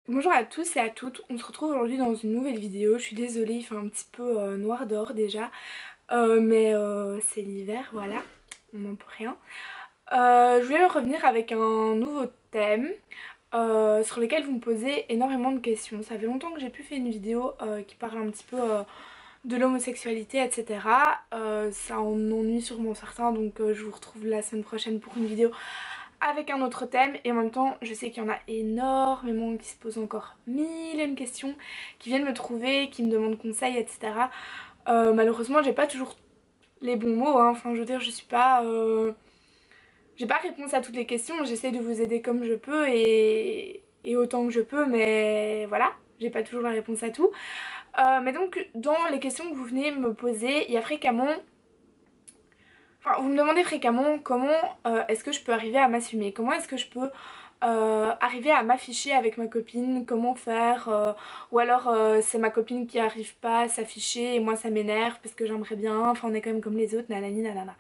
Bonjour à tous et à toutes, on se retrouve aujourd'hui dans une nouvelle vidéo. Je suis désolée, il fait un petit peu noir dehors déjà, mais c'est l'hiver, voilà, on n'en peut rien. Je voulais revenir avec un nouveau thème sur lequel vous me posez énormément de questions. Ça fait longtemps que j'ai plus fait une vidéo qui parle un petit peu de l'homosexualité, etc. Ça en ennuie sûrement certains, donc je vous retrouve la semaine prochaine pour une vidéo avec un autre thème. Et en même temps je sais qu'il y en a énormément qui se posent encore mille et une questions, qui viennent me trouver, qui me demandent conseil, etc. Malheureusement j'ai pas toujours les bons mots, hein. Enfin je veux dire je suis pas... j'ai pas réponse à toutes les questions, j'essaie de vous aider comme je peux et autant que je peux, mais voilà, j'ai pas toujours la réponse à tout. Mais donc dans les questions que vous venez me poser, il y a fréquemment... Enfin, vous me demandez fréquemment comment est-ce que je peux arriver à m'assumer, comment est-ce que je peux arriver à m'afficher avec ma copine, comment faire, ou alors c'est ma copine qui arrive pas à s'afficher et moi ça m'énerve parce que j'aimerais bien, enfin on est quand même comme les autres, nanani nanana.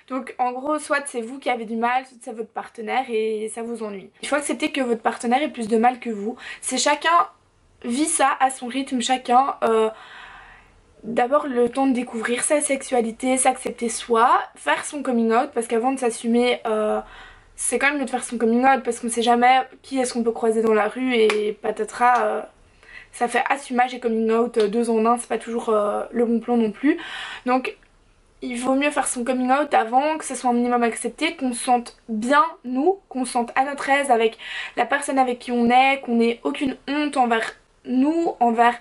Donc en gros, soit c'est vous qui avez du mal, soit c'est votre partenaire et ça vous ennuie. Il faut accepter que votre partenaire ait plus de mal que vous. C'est chacun vit ça à son rythme, chacun d'abord le temps de découvrir sa sexualité, s'accepter soi, faire son coming out, parce qu'avant de s'assumer, c'est quand même mieux de faire son coming out parce qu'on sait jamais qui est-ce qu'on peut croiser dans la rue et patatras, ça fait assumage et coming out deux en un, c'est pas toujours le bon plan non plus. Donc il vaut mieux faire son coming out avant, que ce soit un minimum accepté, qu'on se sente bien nous, qu'on se sente à notre aise avec la personne avec qui on est, qu'on ait aucune honte envers nous, envers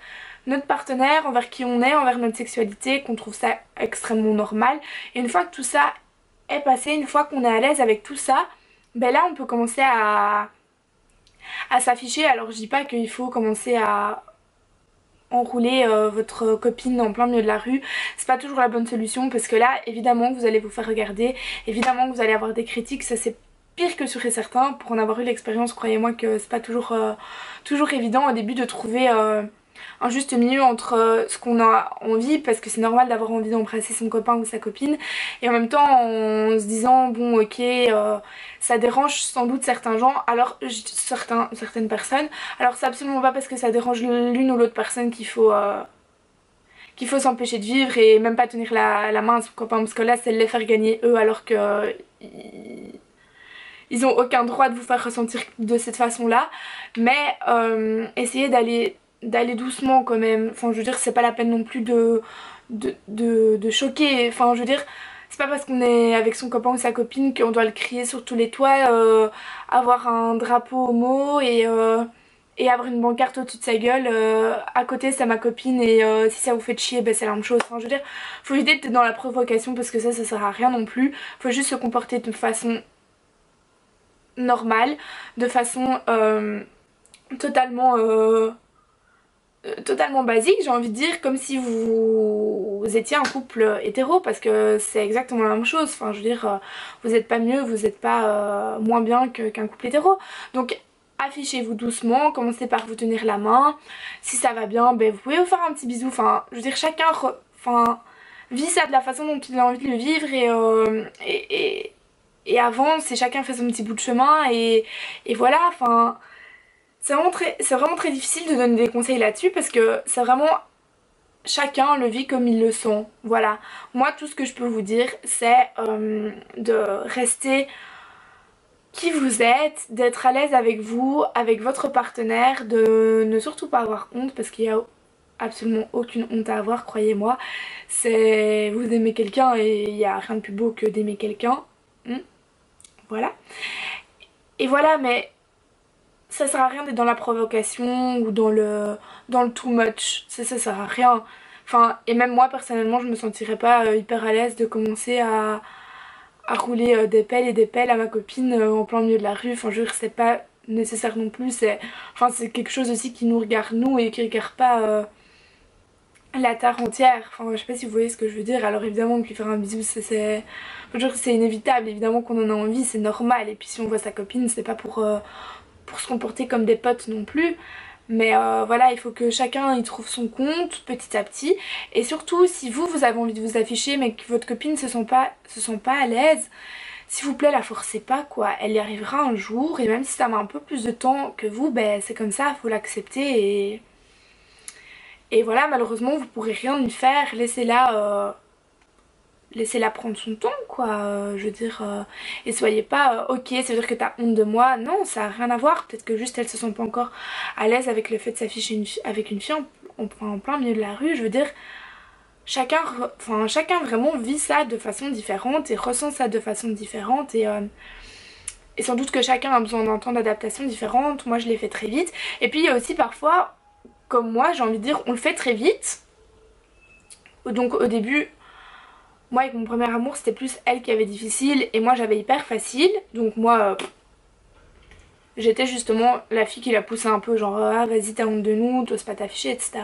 notre partenaire, envers qui on est, envers notre sexualité, qu'on trouve ça extrêmement normal. Et une fois que tout ça est passé, une fois qu'on est à l'aise avec tout ça, ben là on peut commencer à s'afficher. Alors je dis pas qu'il faut commencer à enrouler votre copine en plein milieu de la rue, c'est pas toujours la bonne solution parce que là évidemment que vous allez vous faire regarder, évidemment que vous allez avoir des critiques, ça c'est pire que sûr et certain. Pour en avoir eu l'expérience, croyez-moi que c'est pas toujours, toujours évident au début de trouver un juste milieu entre ce qu'on a envie, parce que c'est normal d'avoir envie d'embrasser son copain ou sa copine, et en même temps en se disant bon ok ça dérange sans doute certains gens, alors certaines personnes, alors c'est absolument pas parce que ça dérange l'une ou l'autre personne qu'il faut s'empêcher de vivre et même pas tenir la main à son copain, parce que là c'est les faire gagner eux alors que ils ont aucun droit de vous faire ressentir de cette façon là. Mais essayez d'aller doucement quand même, enfin je veux dire c'est pas la peine non plus de choquer, enfin je veux dire c'est pas parce qu'on est avec son copain ou sa copine qu'on doit le crier sur tous les toits, avoir un drapeau homo et avoir une pancarte au-dessus de sa gueule, à côté c'est ma copine et si ça vous fait chier ben c'est la même chose. Enfin je veux dire faut éviter d'être dans la provocation parce que ça sert à rien non plus, faut juste se comporter de façon normale, de façon totalement totalement basique, j'ai envie de dire, comme si vous étiez un couple hétéro, parce que c'est exactement la même chose. Enfin je veux dire vous n'êtes pas mieux, vous n'êtes pas moins bien qu'un couple hétéro. Donc affichez-vous doucement, commencez par vous tenir la main, si ça va bien ben vous pouvez vous faire un petit bisou. Enfin je veux dire chacun enfin vit ça de la façon dont il a envie de le vivre et avance et chacun fait son petit bout de chemin et voilà. Enfin c'est vraiment très difficile de donner des conseils là-dessus parce que c'est vraiment chacun le vit comme il le sent. Voilà, moi tout ce que je peux vous dire c'est de rester qui vous êtes, d'être à l'aise avec vous, avec votre partenaire, de ne surtout pas avoir honte parce qu'il y a absolument aucune honte à avoir, croyez-moi. C'est vous aimez quelqu'un et il n'y a rien de plus beau que d'aimer quelqu'un. Voilà. Et voilà, mais ça sert à rien d'être dans la provocation ou dans le too much. Ça sert à rien. Enfin, et même moi personnellement, je me sentirais pas hyper à l'aise de commencer à rouler des pelles et des pelles à ma copine en plein milieu de la rue. Enfin, je veux dire, c'est pas nécessaire non plus. C'est quelque chose aussi qui nous regarde nous et qui regarde pas la terre entière. Enfin, je sais pas si vous voyez ce que je veux dire. Alors évidemment, lui faire un bisou, c'est inévitable. Évidemment qu'on en a envie, c'est normal. Et puis si on voit sa copine, c'est pas pour se comporter comme des potes non plus. Mais voilà, il faut que chacun y trouve son compte petit à petit. Et surtout, si vous avez envie de vous afficher mais que votre copine se sent pas à l'aise, s'il vous plaît la forcez pas quoi, elle y arrivera un jour et même si ça met un peu plus de temps que vous, ben c'est comme ça, faut l'accepter et voilà, malheureusement vous pourrez rien y faire, laissez-la prendre son temps quoi, je veux dire, et soyez pas ok ça veut dire que t'as honte de moi, non ça a rien à voir, peut-être que juste elle se sent pas encore à l'aise avec le fait de s'afficher avec une fille en plein milieu de la rue, je veux dire chacun, chacun vraiment vit ça de façon différente et ressent ça de façon différente et sans doute que chacun a besoin d'un temps d'adaptation différente, moi je l'ai fait très vite et puis il y a aussi parfois, comme moi j'ai envie de dire, on le fait très vite, donc au début moi avec mon premier amour c'était plus elle qui avait difficile et moi j'avais hyper facile, donc moi j'étais justement la fille qui la poussait un peu genre ah vas-y t'as honte de nous, t'oses pas t'afficher etc.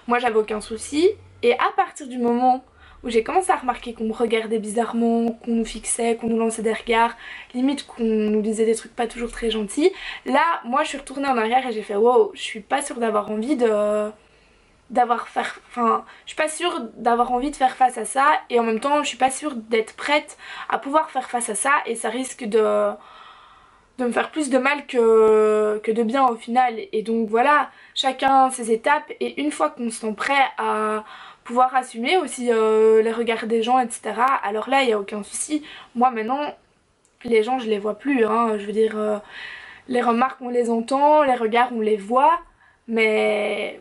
Moi j'avais aucun souci et à partir du moment où j'ai commencé à remarquer qu'on me regardait bizarrement, qu'on nous fixait, qu'on nous lançait des regards, limite qu'on nous disait des trucs pas toujours très gentils, là moi je suis retournée en arrière et j'ai fait wow, je suis pas sûre d'avoir envie de je suis pas sûre d'avoir envie de faire face à ça et en même temps je suis pas sûre d'être prête à pouvoir faire face à ça et ça risque de me faire plus de mal que de bien au final et donc voilà, chacun ses étapes et une fois qu'on se sent prêt à pouvoir assumer aussi les regards des gens etc, alors là il n'y a aucun souci. Moi maintenant les gens je les vois plus hein, je veux dire les remarques on les entend, les regards on les voit mais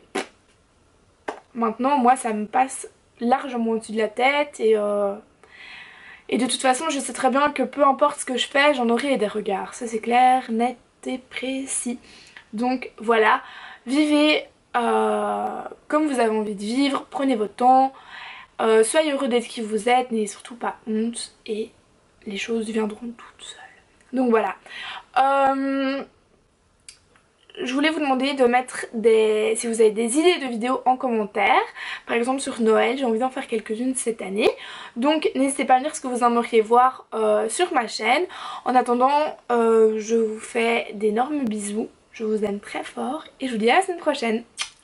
maintenant moi ça me passe largement au-dessus de la tête et de toute façon je sais très bien que peu importe ce que je fais j'en aurai des regards, ça c'est clair, net et précis. Donc voilà, vivez comme vous avez envie de vivre, prenez votre temps, soyez heureux d'être qui vous êtes, n'ayez surtout pas honte et les choses viendront toutes seules. Donc voilà. Je voulais vous demander de mettre si vous avez des idées de vidéos en commentaire. Par exemple sur Noël, j'ai envie d'en faire quelques-unes cette année. Donc n'hésitez pas à me dire ce que vous aimeriez voir sur ma chaîne. En attendant, je vous fais d'énormes bisous. Je vous aime très fort et je vous dis à la semaine prochaine.